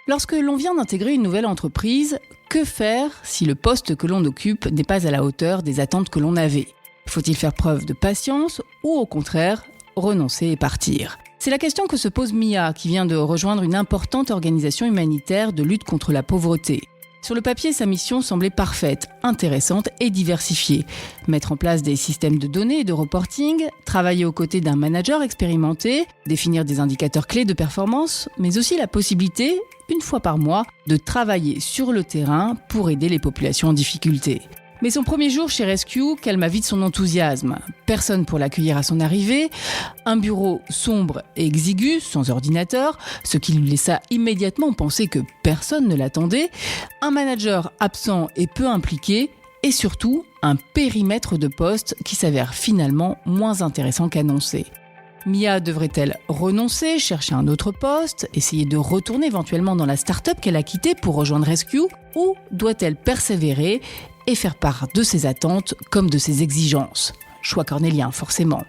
Lorsque l'on vient d'intégrer une nouvelle entreprise, que faire si le poste que l'on occupe n'est pas à la hauteur des attentes que l'on avait ? Faut-il faire preuve de patience ou au contraire, renoncer et partir ? C'est la question que se pose Mia, qui vient de rejoindre une importante organisation humanitaire de lutte contre la pauvreté. Sur le papier, sa mission semblait parfaite, intéressante et diversifiée. Mettre en place des systèmes de données et de reporting, travailler aux côtés d'un manager expérimenté, définir des indicateurs clés de performance, mais aussi la possibilité, une fois par mois, de travailler sur le terrain pour aider les populations en difficulté. Mais son premier jour chez Rescue calma vite son enthousiasme. Personne pour l'accueillir à son arrivée, un bureau sombre et exigu, sans ordinateur, ce qui lui laissa immédiatement penser que personne ne l'attendait, un manager absent et peu impliqué, et surtout un périmètre de poste qui s'avère finalement moins intéressant qu'annoncé. Mia devrait-elle renoncer, chercher un autre poste, essayer de retourner éventuellement dans la start-up qu'elle a quittée pour rejoindre Rescue, ou doit-elle persévérer et faire part de ses attentes comme de ses exigences? Choix cornélien, forcément.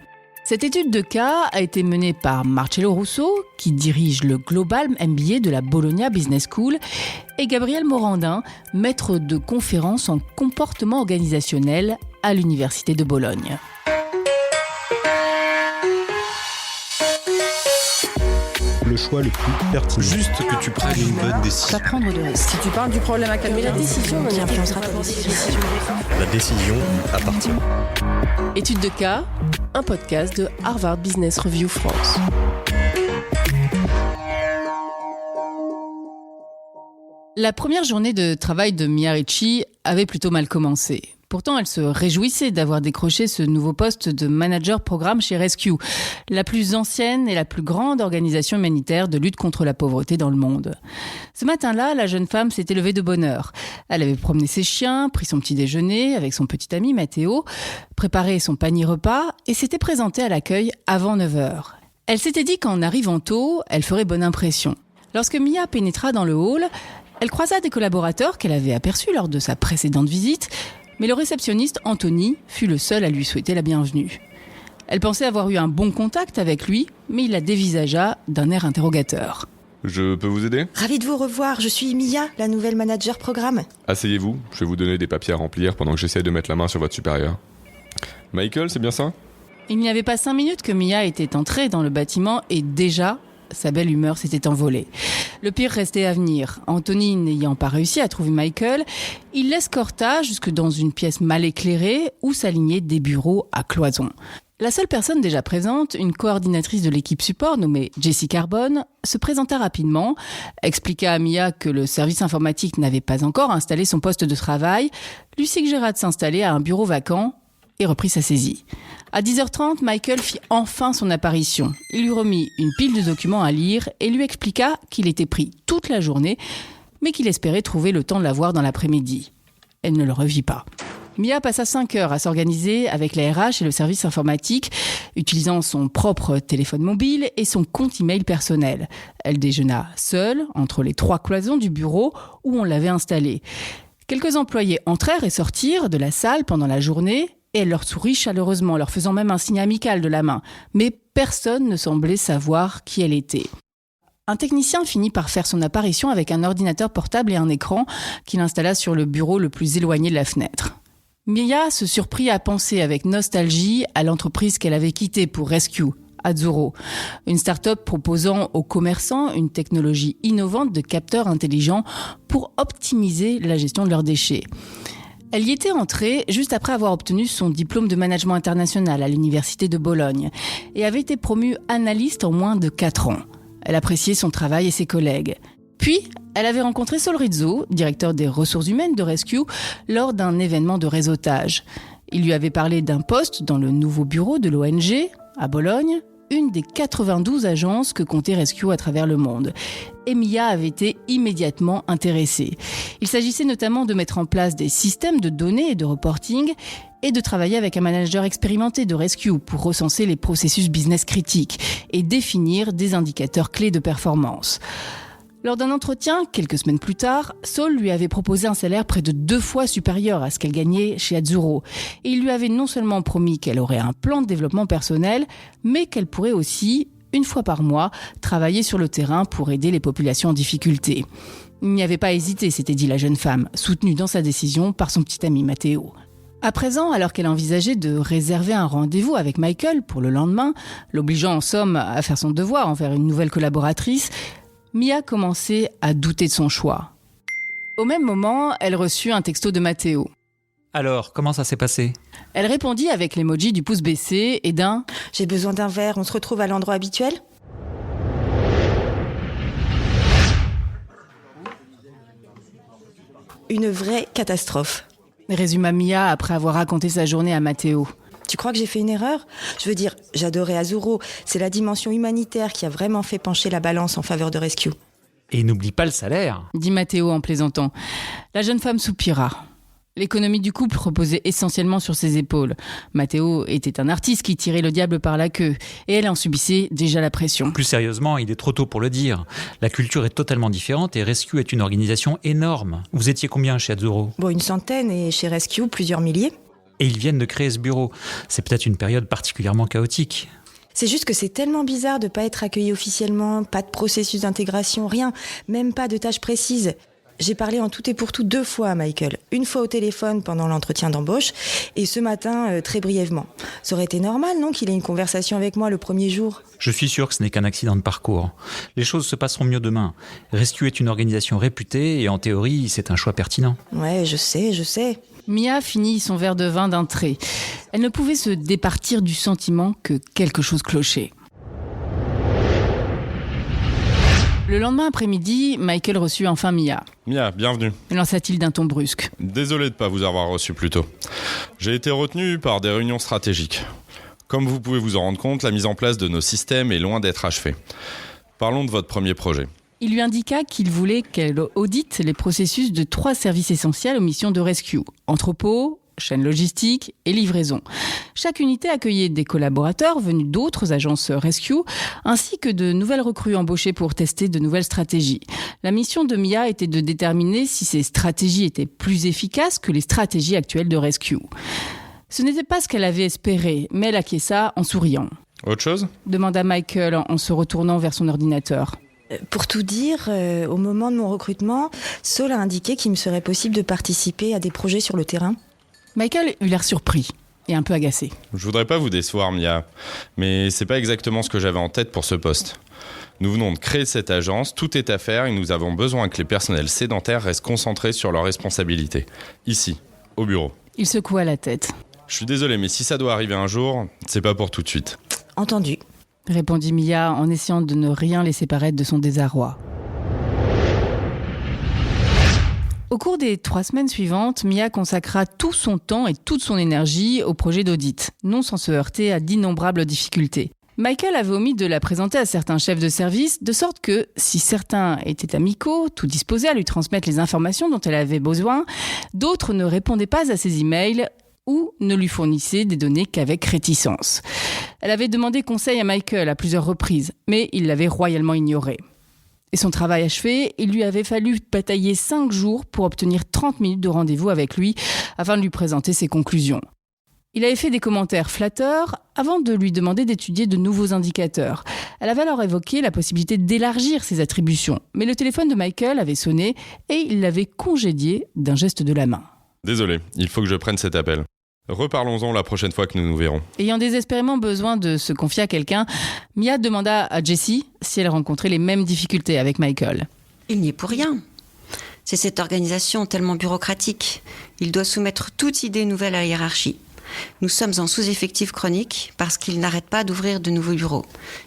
Cette étude de cas a été menée par Marcello Russo, qui dirige le Global MBA de la Bologna Business School, et Gabriel Morandin, maître de conférences en comportement organisationnel à l'Université de Bologne. Le choix le plus pertinent. Juste que tu prennes une bonne décision. Pas prendre de risques. Si tu parles du problème à calmer, la décision on y influencera ta décision. La décision appartient. Étude de cas, Un podcast de Harvard Business Review France. La première journée de travail de Mia Ricci avait plutôt mal commencé. Pourtant, elle se réjouissait d'avoir décroché ce nouveau poste de manager programme chez Rescue, la plus ancienne et la plus grande organisation humanitaire de lutte contre la pauvreté dans le monde. Ce matin-là, la jeune femme s'était levée de bonne heure. Elle avait promené ses chiens, pris son petit déjeuner avec son petit ami Matteo, préparé son panier repas et s'était présentée à l'accueil avant 9h. Elle s'était dit qu'en arrivant tôt, elle ferait bonne impression. Lorsque Mia pénétra dans le hall, elle croisa des collaborateurs qu'elle avait aperçus lors de sa précédente visite, mais le réceptionniste, Anthony, fut le seul à lui souhaiter la bienvenue. Elle pensait avoir eu un bon contact avec lui, mais il la dévisagea d'un air interrogateur. Je peux vous aider ? Ravie de vous revoir, je suis Mia, la nouvelle manager programme. Asseyez-vous, je vais vous donner des papiers à remplir pendant que j'essaie de mettre la main sur votre supérieur. Michael, c'est bien ça ? Il n'y avait pas 5 minutes que Mia était entrée dans le bâtiment et déjà, sa belle humeur s'était envolée. Le pire restait à venir. Anthony n'ayant pas réussi à trouver Michael, il l'escorta jusque dans une pièce mal éclairée où s'alignaient des bureaux à cloison. La seule personne déjà présente, une coordinatrice de l'équipe support nommée Jessie Carbone, se présenta rapidement, expliqua à Mia que le service informatique n'avait pas encore installé son poste de travail, lui suggéra de s'installer à un bureau vacant et reprit sa saisie. À 10h30, Michael fit enfin son apparition. Il lui remit une pile de documents à lire et lui expliqua qu'il était pris toute la journée, mais qu'il espérait trouver le temps de la voir dans l'après-midi. Elle ne le revit pas. Mia passa 5 heures à s'organiser avec la RH et le service informatique, utilisant son propre téléphone mobile et son compte email personnel. Elle déjeuna seule, entre les 3 cloisons du bureau où on l'avait installée. Quelques employés entrèrent et sortirent de la salle pendant la journée, et elle leur sourit chaleureusement, leur faisant même un signe amical de la main. Mais personne ne semblait savoir qui elle était. Un technicien finit par faire son apparition avec un ordinateur portable et un écran qu'il installa sur le bureau le plus éloigné de la fenêtre. Mia se surprit à penser avec nostalgie à l'entreprise qu'elle avait quittée pour Rescue, Azzurro, une start-up proposant aux commerçants une technologie innovante de capteurs intelligents pour optimiser la gestion de leurs déchets. Elle y était entrée juste après avoir obtenu son diplôme de management international à l'Université de Bologne et avait été promue analyste en moins de 4 ans. Elle appréciait son travail et ses collègues. Puis, elle avait rencontré Saul Rizzo, directeur des ressources humaines de Rescue, lors d'un événement de réseautage. Il lui avait parlé d'un poste dans le nouveau bureau de l'ONG, à Bologne, une des 92 agences que comptait Rescue à travers le monde. Et Mia avait été immédiatement intéressée. Il s'agissait notamment de mettre en place des systèmes de données et de reporting et de travailler avec un manager expérimenté de Rescue pour recenser les processus business critiques et définir des indicateurs clés de performance. Lors d'un entretien, quelques semaines plus tard, Saul lui avait proposé un salaire près de 2 fois supérieur à ce qu'elle gagnait chez Azzurro. Et il lui avait non seulement promis qu'elle aurait un plan de développement personnel, mais qu'elle pourrait aussi une fois par mois, travailler sur le terrain pour aider les populations en difficulté. Il n'y avait pas hésité, s'était dit la jeune femme, soutenue dans sa décision par son petit ami Matteo. À présent, alors qu'elle envisageait de réserver un rendez-vous avec Michael pour le lendemain, l'obligeant en somme à faire son devoir envers une nouvelle collaboratrice, Mia commençait à douter de son choix. Au même moment, elle reçut un texto de Matteo. Alors, comment ça s'est passé ? Elle répondit avec l'emoji du pouce baissé et d'un « J'ai besoin d'un verre, on se retrouve à l'endroit habituel ?» Une vraie catastrophe. Résuma Mia après avoir raconté sa journée à Matteo. Tu crois que j'ai fait une erreur ? Je veux dire, j'adorais Azuro. C'est la dimension humanitaire qui a vraiment fait pencher la balance en faveur de Rescue. Et n'oublie pas le salaire, dit Matteo en plaisantant. La jeune femme soupira. L'économie du couple reposait essentiellement sur ses épaules. Matteo était un artiste qui tirait le diable par la queue, et elle en subissait déjà la pression. Plus sérieusement, il est trop tôt pour le dire. La culture est totalement différente et Rescue est une organisation énorme. Vous étiez combien chez Azuro ? Bon, 100 et chez Rescue, plusieurs milliers. Et ils viennent de créer ce bureau. C'est peut-être une période particulièrement chaotique. C'est juste que c'est tellement bizarre de ne pas être accueilli officiellement, pas de processus d'intégration, rien, même pas de tâches précises. J'ai parlé en tout et pour tout 2 fois à Michael. Une fois au téléphone pendant l'entretien d'embauche et ce matin très brièvement. Ça aurait été normal, non, qu'il ait une conversation avec moi le premier jour ? Je suis sûr que ce n'est qu'un accident de parcours. Les choses se passeront mieux demain. Rescue est une organisation réputée et en théorie, c'est un choix pertinent. Ouais, je sais. Mia finit son verre de vin d'un trait. Elle ne pouvait se départir du sentiment que quelque chose clochait. Le lendemain après-midi, Michael reçut enfin Mia. Mia, bienvenue. Lança-t-il d'un ton brusque. Désolé de ne pas vous avoir reçu plus tôt. J'ai été retenu par des réunions stratégiques. Comme vous pouvez vous en rendre compte, la mise en place de nos systèmes est loin d'être achevée. Parlons de votre premier projet. Il lui indiqua qu'il voulait qu'elle audite les processus de 3 services essentiels aux missions de Rescue. Entrepôt, chaîne logistique et livraison. Chaque unité accueillait des collaborateurs venus d'autres agences Rescue, ainsi que de nouvelles recrues embauchées pour tester de nouvelles stratégies. La mission de Mia était de déterminer si ces stratégies étaient plus efficaces que les stratégies actuelles de Rescue. Ce n'était pas ce qu'elle avait espéré, mais elle acquiesça en souriant. Autre chose ? Demanda Michael en se retournant vers son ordinateur. Pour tout dire, au moment de mon recrutement, Saul a indiqué qu'il me serait possible de participer à des projets sur le terrain. Michael eut l'air surpris et un peu agacé. Je voudrais pas vous décevoir, Mia, mais c'est pas exactement ce que j'avais en tête pour ce poste. Nous venons de créer cette agence, tout est à faire et nous avons besoin que les personnels sédentaires restent concentrés sur leurs responsabilités. Ici, au bureau. Il secoua la tête. Je suis désolé, mais si ça doit arriver un jour, c'est pas pour tout de suite. Entendu, répondit Mia en essayant de ne rien laisser paraître de son désarroi. Au cours des 3 semaines suivantes, Mia consacra tout son temps et toute son énergie au projet d'audit, non sans se heurter à d'innombrables difficultés. Michael avait omis de la présenter à certains chefs de service, de sorte que, si certains étaient amicaux, tout disposés à lui transmettre les informations dont elle avait besoin, d'autres ne répondaient pas à ses emails ou ne lui fournissaient des données qu'avec réticence. Elle avait demandé conseil à Michael à plusieurs reprises, mais il l'avait royalement ignoré. Et son travail achevé, il lui avait fallu batailler 5 jours pour obtenir 30 minutes de rendez-vous avec lui afin de lui présenter ses conclusions. Il avait fait des commentaires flatteurs avant de lui demander d'étudier de nouveaux indicateurs. Elle avait alors évoqué la possibilité d'élargir ses attributions, mais le téléphone de Michael avait sonné et il l'avait congédié d'un geste de la main. Désolé, il faut que je prenne cet appel. Reparlons-en la prochaine fois que nous nous verrons. Ayant désespérément besoin de se confier à quelqu'un, Mia demanda à Jessie si elle rencontrait les mêmes difficultés avec Michael. Il n'y est pour rien. C'est cette organisation tellement bureaucratique. Il doit soumettre toute idée nouvelle à la hiérarchie. Nous sommes en sous-effectif chronique parce qu'il n'arrête pas d'ouvrir de nouveaux bureaux.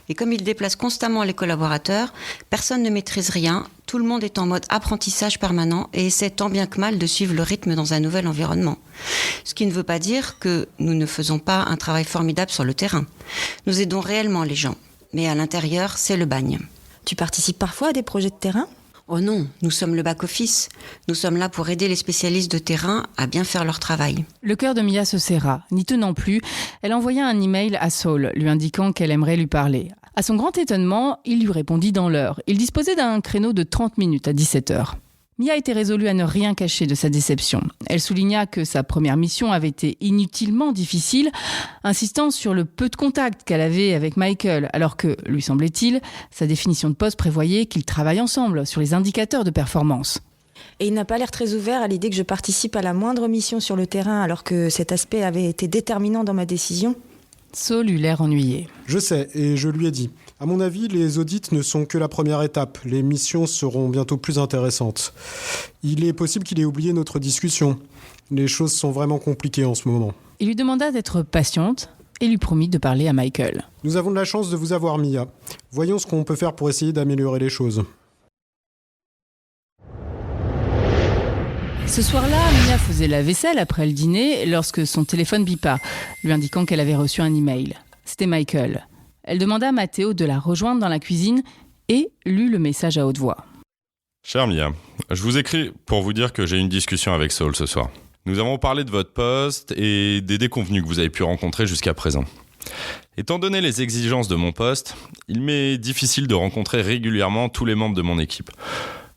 Et comme il déplace constamment les collaborateurs, personne ne maîtrise rien, tout le monde est en mode apprentissage permanent et essaie tant bien que mal de suivre le rythme dans un nouvel environnement. Ce qui ne veut pas dire que nous ne faisons pas un travail formidable sur le terrain. Nous aidons réellement les gens, mais à l'intérieur, c'est le bagne. Tu participes parfois à des projets de terrain ? Oh non, nous sommes le back-office. Nous sommes là pour aider les spécialistes de terrain à bien faire leur travail. Le cœur de Mia se serra. N'y tenant plus, elle envoya un email à Saul, lui indiquant qu'elle aimerait lui parler. À son grand étonnement, il lui répondit dans l'heure. Il disposait d'un créneau de 30 minutes à 17h. Mia était résolue à ne rien cacher de sa déception. Elle souligna que sa première mission avait été inutilement difficile, insistant sur le peu de contact qu'elle avait avec Michael, alors que, lui semblait-il, sa définition de poste prévoyait qu'ils travaillent ensemble sur les indicateurs de performance. Et il n'a pas l'air très ouvert à l'idée que je participe à la moindre mission sur le terrain, alors que cet aspect avait été déterminant dans ma décision. Saul eut l'air ennuyé. Je sais, et je lui ai dit. À mon avis, les audits ne sont que la première étape. Les missions seront bientôt plus intéressantes. Il est possible qu'il ait oublié notre discussion. Les choses sont vraiment compliquées en ce moment. Il lui demanda d'être patiente et lui promit de parler à Michael. Nous avons de la chance de vous avoir, Mia. Voyons ce qu'on peut faire pour essayer d'améliorer les choses. Ce soir-là, Mia faisait la vaisselle après le dîner lorsque son téléphone bipa, lui indiquant qu'elle avait reçu un email. C'était Michael. Elle demanda à Matteo de la rejoindre dans la cuisine et lut le message à haute voix. Cher Mia, je vous écris pour vous dire que j'ai une discussion avec Saul ce soir. Nous avons parlé de votre poste et des déconvenus que vous avez pu rencontrer jusqu'à présent. Étant donné les exigences de mon poste, il m'est difficile de rencontrer régulièrement tous les membres de mon équipe.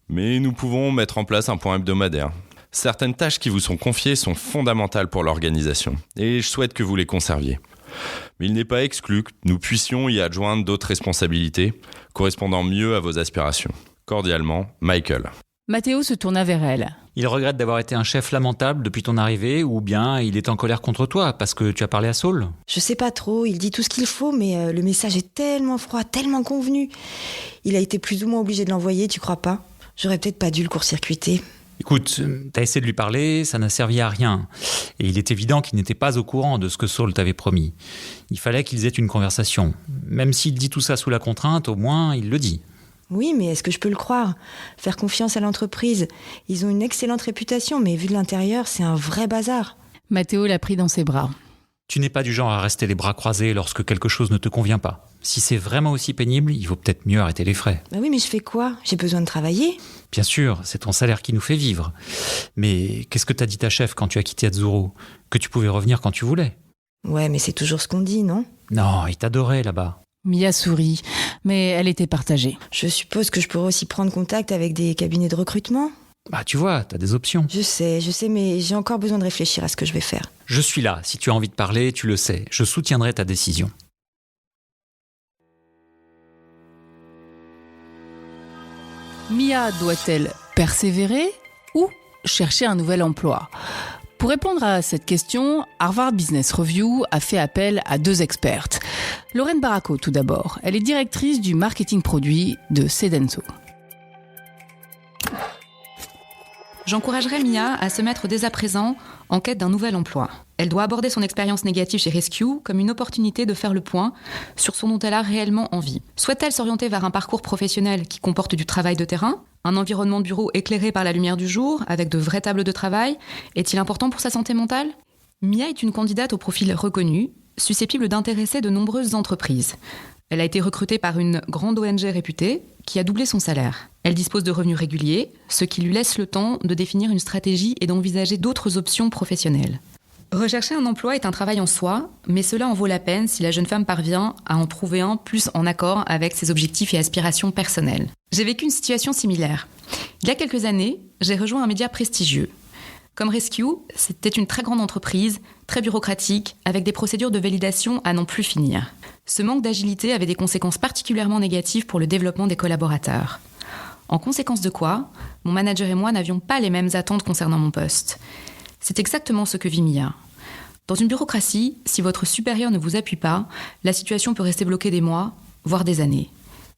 Mais nous pouvons mettre en place un point hebdomadaire. Certaines tâches qui vous sont confiées sont fondamentales pour l'organisation et je souhaite que vous les conserviez. Mais il n'est pas exclu que nous puissions y adjoindre d'autres responsabilités correspondant mieux à vos aspirations. Cordialement, Michael. Matteo se tourna vers elle. Il regrette d'avoir été un chef lamentable depuis ton arrivée ou bien il est en colère contre toi parce que tu as parlé à Saul ? Je sais pas trop, il dit tout ce qu'il faut, mais le message est tellement froid, tellement convenu. Il a été plus ou moins obligé de l'envoyer, tu crois pas ? J'aurais peut-être pas dû le court-circuiter. Écoute, t'as essayé de lui parler, ça n'a servi à rien. Et il est évident qu'il n'était pas au courant de ce que Saul t'avait promis. Il fallait qu'ils aient une conversation. Même s'il dit tout ça sous la contrainte, au moins il le dit. Oui, mais est-ce que je peux le croire ? Faire confiance à l'entreprise. Ils ont une excellente réputation, mais vu de l'intérieur, c'est un vrai bazar. Matteo l'a pris dans ses bras. Tu n'es pas du genre à rester les bras croisés lorsque quelque chose ne te convient pas. Si c'est vraiment aussi pénible, il vaut peut-être mieux arrêter les frais. Bah oui, mais je fais quoi ? J'ai besoin de travailler ? Bien sûr, c'est ton salaire qui nous fait vivre. Mais qu'est-ce que t'as dit ta chef quand tu as quitté Azzurro ? Que tu pouvais revenir quand tu voulais ? Ouais, mais c'est toujours ce qu'on dit, non ? Non, il t'adorait là-bas. Mia sourit, mais elle était partagée. Je suppose que je pourrais aussi prendre contact avec des cabinets de recrutement ? Bah tu vois, t'as des options. Je sais, mais j'ai encore besoin de réfléchir à ce que je vais faire. Je suis là, si tu as envie de parler, tu le sais. Je soutiendrai ta décision. Mia doit-elle persévérer ou chercher un nouvel emploi ? Pour répondre à cette question, Harvard Business Review a fait appel à 2 expertes. Lorraine Baracco, tout d'abord. Elle est directrice du marketing produit de Sedenso. J'encouragerais Mia à se mettre dès à présent en quête d'un nouvel emploi. Elle doit aborder son expérience négative chez Rescue comme une opportunité de faire le point sur ce dont elle a réellement envie. Souhaite-t-elle s'orienter vers un parcours professionnel qui comporte du travail de terrain ? Un environnement de bureau éclairé par la lumière du jour, avec de vraies tables de travail, est-il important pour sa santé mentale ? Mia est une candidate au profil reconnu, susceptible d'intéresser de nombreuses entreprises. Elle a été recrutée par une grande ONG réputée qui a doublé son salaire. Elle dispose de revenus réguliers, ce qui lui laisse le temps de définir une stratégie et d'envisager d'autres options professionnelles. Rechercher un emploi est un travail en soi, mais cela en vaut la peine si la jeune femme parvient à en trouver un plus en accord avec ses objectifs et aspirations personnelles. J'ai vécu une situation similaire. Il y a quelques années, j'ai rejoint un média prestigieux. Comme Rescue, c'était une très grande entreprise, très bureaucratique, avec des procédures de validation à n'en plus finir. Ce manque d'agilité avait des conséquences particulièrement négatives pour le développement des collaborateurs. En conséquence de quoi, mon manager et moi n'avions pas les mêmes attentes concernant mon poste. C'est exactement ce que vit Mia. Dans une bureaucratie, si votre supérieur ne vous appuie pas, la situation peut rester bloquée des mois, voire des années.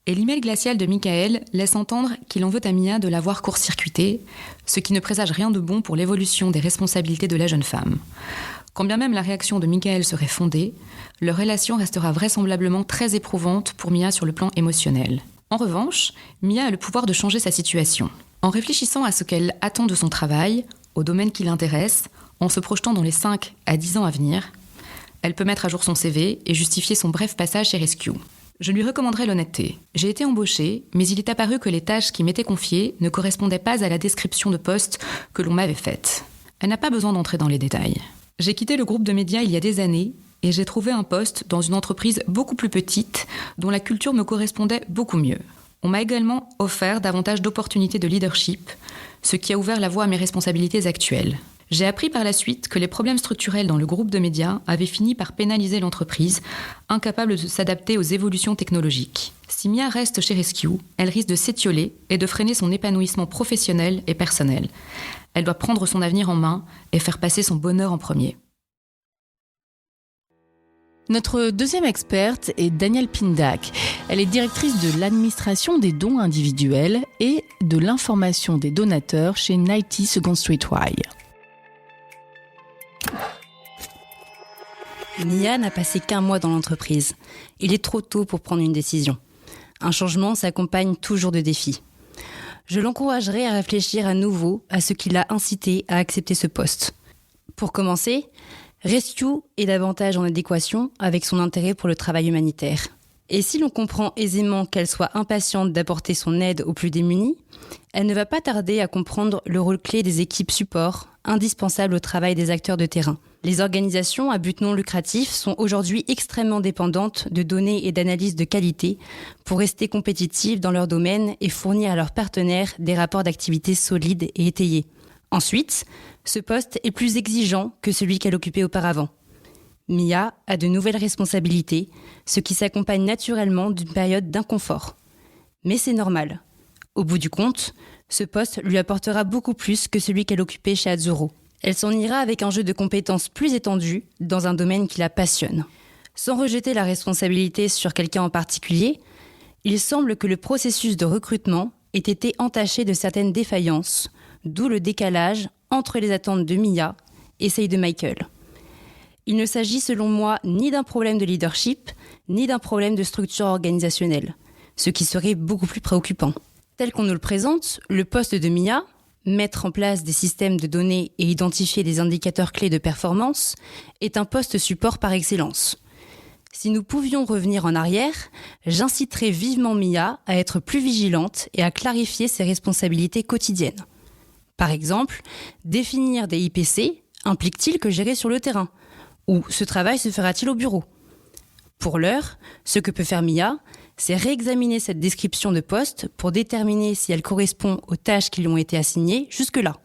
Et l'email glacial de Michael laisse entendre qu'il en veut à Mia de la voir court-circuiter, ce qui ne présage rien de bon pour l'évolution des responsabilités de la jeune femme. Quand bien même la réaction de Michael serait fondée, leur relation restera vraisemblablement très éprouvante pour Mia sur le plan émotionnel. En revanche, Mia a le pouvoir de changer sa situation. En réfléchissant à ce qu'elle attend de son travail, au domaine qui l'intéresse, en se projetant dans les 5 à 10 ans à venir, elle peut mettre à jour son CV et justifier son bref passage chez Rescue. Je lui recommanderais l'honnêteté. J'ai été embauchée, mais il est apparu que les tâches qui m'étaient confiées ne correspondaient pas à la description de poste que l'on m'avait faite. Elle n'a pas besoin d'entrer dans les détails. J'ai quitté le groupe de médias il y a des années et j'ai trouvé un poste dans une entreprise beaucoup plus petite dont la culture me correspondait beaucoup mieux. On m'a également offert davantage d'opportunités de leadership, ce qui a ouvert la voie à mes responsabilités actuelles. J'ai appris par la suite que les problèmes structurels dans le groupe de médias avaient fini par pénaliser l'entreprise, incapable de s'adapter aux évolutions technologiques. Si Mia reste chez Rescue, elle risque de s'étioler et de freiner son épanouissement professionnel et personnel. Elle doit prendre son avenir en main et faire passer son bonheur en premier. Notre deuxième experte est Danielle Pindak. Elle est directrice de l'administration des dons individuels et de l'information des donateurs chez 90 Second Street Y. Mia n'a passé qu'un mois dans l'entreprise. Il est trop tôt pour prendre une décision. Un changement s'accompagne toujours de défis. Je l'encouragerai à réfléchir à nouveau à ce qui l'a incité à accepter ce poste. Pour commencer, Rescue est davantage en adéquation avec son intérêt pour le travail humanitaire. Et si l'on comprend aisément qu'elle soit impatiente d'apporter son aide aux plus démunis, elle ne va pas tarder à comprendre le rôle clé des équipes support, indispensables au travail des acteurs de terrain. Les organisations à but non lucratif sont aujourd'hui extrêmement dépendantes de données et d'analyses de qualité pour rester compétitives dans leur domaine et fournir à leurs partenaires des rapports d'activité solides et étayés. Ensuite, ce poste est plus exigeant que celui qu'elle occupait auparavant. Mia a de nouvelles responsabilités, ce qui s'accompagne naturellement d'une période d'inconfort. Mais c'est normal. Au bout du compte, ce poste lui apportera beaucoup plus que celui qu'elle occupait chez Azzurro. Elle s'en ira avec un jeu de compétences plus étendu dans un domaine qui la passionne. Sans rejeter la responsabilité sur quelqu'un en particulier, il semble que le processus de recrutement ait été entaché de certaines défaillances, d'où le décalage entre les attentes de Mia et celles de Michael. Il ne s'agit selon moi ni d'un problème de leadership, ni d'un problème de structure organisationnelle, ce qui serait beaucoup plus préoccupant. Tel qu'on nous le présente, le poste de Mia, mettre en place des systèmes de données et identifier des indicateurs clés de performance, est un poste support par excellence. Si nous pouvions revenir en arrière, j'inciterais vivement Mia à être plus vigilante et à clarifier ses responsabilités quotidiennes. Par exemple, définir des IPC implique-t-il que gérer sur le terrain ? Ou ce travail se fera-t-il au bureau ? Pour l'heure, ce que peut faire Mia, c'est réexaminer cette description de poste pour déterminer si elle correspond aux tâches qui lui ont été assignées jusque-là.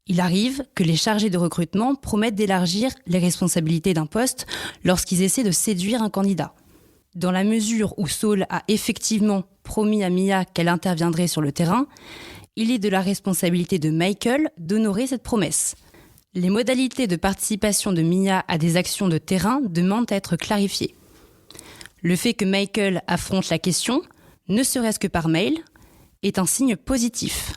Il arrive que les chargés de recrutement promettent d'élargir les responsabilités d'un poste lorsqu'ils essaient de séduire un candidat. Dans la mesure où Saul a effectivement promis à Mia qu'elle interviendrait sur le terrain, il est de la responsabilité de Michael d'honorer cette promesse. Les modalités de participation de Mia à des actions de terrain demandent à être clarifiées. Le fait que Michael affronte la question, ne serait-ce que par mail, est un signe positif.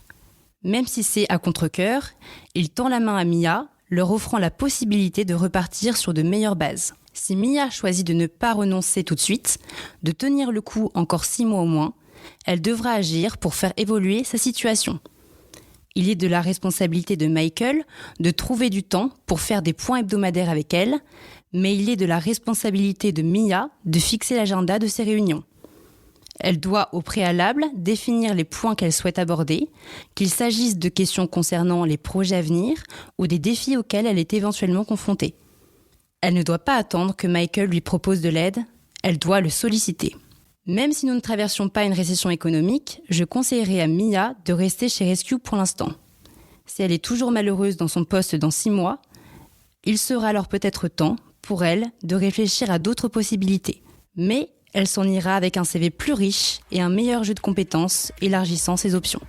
Même si c'est à contre-cœur, il tend la main à Mia, leur offrant la possibilité de repartir sur de meilleures bases. Si Mia choisit de ne pas renoncer tout de suite, de tenir le coup encore 6 mois au moins, elle devra agir pour faire évoluer sa situation. Il est de la responsabilité de Michael de trouver du temps pour faire des points hebdomadaires avec elle, mais il est de la responsabilité de Mia de fixer l'agenda de ces réunions. Elle doit au préalable définir les points qu'elle souhaite aborder, qu'il s'agisse de questions concernant les projets à venir ou des défis auxquels elle est éventuellement confrontée. Elle ne doit pas attendre que Michael lui propose de l'aide, elle doit le solliciter. Même si nous ne traversions pas une récession économique, je conseillerais à Mia de rester chez Rescue pour l'instant. Si elle est toujours malheureuse dans son poste dans 6 mois, il sera alors peut-être temps pour elle de réfléchir à d'autres possibilités. Mais elle s'en ira avec un CV plus riche et un meilleur jeu de compétences, élargissant ses options.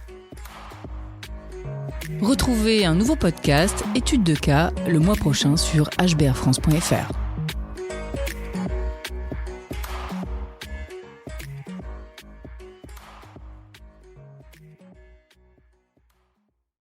Retrouvez un nouveau podcast, Études de cas, le mois prochain sur hbrfrance.fr.